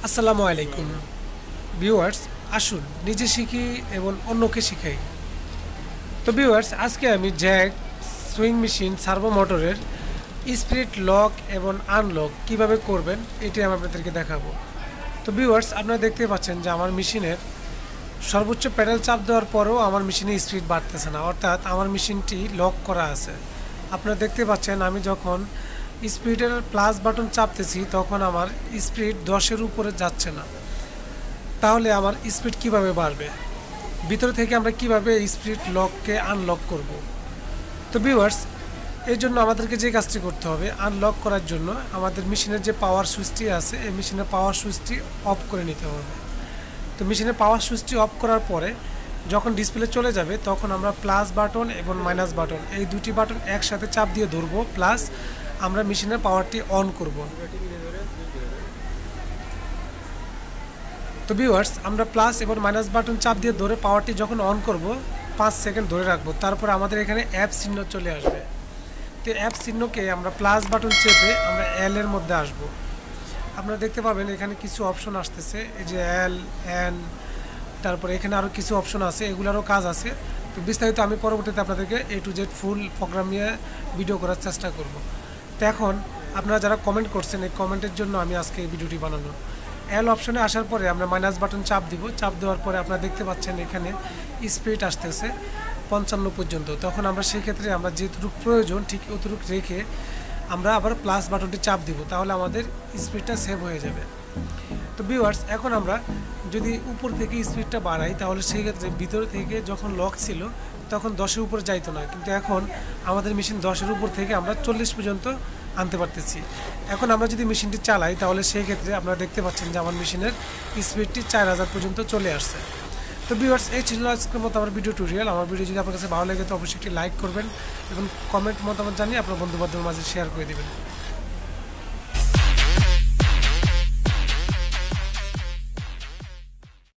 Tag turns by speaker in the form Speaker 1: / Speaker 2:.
Speaker 1: আসসালামু আলাইকুম ভিউয়ার্স, আসুন নিজে শিখি এবং অন্যকে শিখাই। তো ভিউয়ার্স, আজকে আমি জ্যাক, সুইং মেশিন, সার্ভো মোটরের স্পিড লক এবং আনলক কিভাবে করবেন এটাই আমি আপনাদেরকে দেখাবো। তো ভিউয়ার্স, আপনারা দেখতে পাচ্ছেন যে আমার মেশিনের সর্বোচ্চ প্যাডেল চাপ দেওয়ার পরেও আমার মেশিনে স্পিড বাড়তেছে না, অর্থাৎ আমার মেশিনটি লক করা আছে। আপনারা দেখতে পাচ্ছেন আমি যখন স্পিডের প্লাস বাটন চাপতেছি তখন আমার স্পিড 10-এর উপরে যাচ্ছে না। তাহলে আমার স্পিড কিভাবে বাড়বে? ভিতর থেকে আমরা কিভাবে স্পিড লককে আনলক করব? তো ভিউয়ার্স, এই জন্য আমাদেরকে যে কাজটি করতে হবে, আনলক করার জন্য আমাদের মেশিনের যে পাওয়ার সুইচটি আছে এই মেশিনের পাওয়ার সুইচটি অফ করে নিতে হবে। তো মেশিনের পাওয়ার সুইচটি অফ করার পরে যখন ডিসপ্লে চলে যাবে তখন আমরা প্লাস বাটন এবং মাইনাস বাটন এই দুটি বাটন একসাথে চাপ দিয়ে ধরবো, প্লাস আমরা মেশিনের পাওয়ারটি অন করব। তো ভিউয়ার্স, আমরা প্লাস এবং মাইনাস বাটন চাপ দিয়ে ধরে পাওয়ারটি যখন অন করব 5 সেকেন্ড ধরে রাখবো, তারপর আমাদের এখানে অ্যাপ চিহ্ন চলে আসবে। তো অ্যাপ চিহ্নকে আমরা প্লাস বাটন চেপে আমরা এল এর মধ্যে আসব। আপনারা দেখতে পাবেন এখানে কিছু অপশন আসতেছে, এই যে এল, এন, তারপরে এখানে আরও কিছু অপশন আছে, এগুলোরও কাজ আছে। তো বিস্তারিত আমি পরবর্তীতে আপনাদেরকে A to Z full program নিয়ে ভিডিও করার চেষ্টা করব। তো এখন আপনারা যারা কমেন্ট করছেন এই কমেন্টের জন্য আমি আজকে এই ভিডিওটি বানানো। এল অপশনে আসার পরে আমরা মাইনাস বাটন চাপ দিব। চাপ দেওয়ার পরে আপনারা দেখতে পাচ্ছেন এখানে স্পিড আসতেছে 55 পর্যন্ত। তখন আমরা সেই ক্ষেত্রে আমরা যেটুকু প্রয়োজন ঠিক অতটুকু রেখে আমরা আবার প্লাস বাটনটি চাপ দিব, তাহলে আমাদের স্পিডটা সেভ হয়ে যাবে। তো ভিউয়ার্স, এখন আমরা যদি উপর থেকে স্পিডটা বাড়াই তাহলে সেই ক্ষেত্রে ভিতর থেকে যখন লক ছিল তখন 10-এর উপর যাইতো না, কিন্তু এখন আমাদের মেশিন 10-এর উপর থেকে আমরা 40 পর্যন্ত আনতে পারতেছি। এখন আমরা যদি মেশিনটি চালাই তাহলে সেই ক্ষেত্রে আপনারা দেখতে পাচ্ছেন যে আমার মেশিনের স্পিডটি 4000 পর্যন্ত চলে আসছে। তো ভিউয়ার্স, এই ছিল আজকের মতো আমার ভিডিও টিউটোরিয়াল। আমার ভিডিও যদি আপনার কাছে ভালো লাগে তো অবশ্যই একটি লাইক করবেন এবং কমেন্ট মতামত জানিয়ে আপনার বন্ধু বান্ধবের মাঝে শেয়ার করে দেবেন।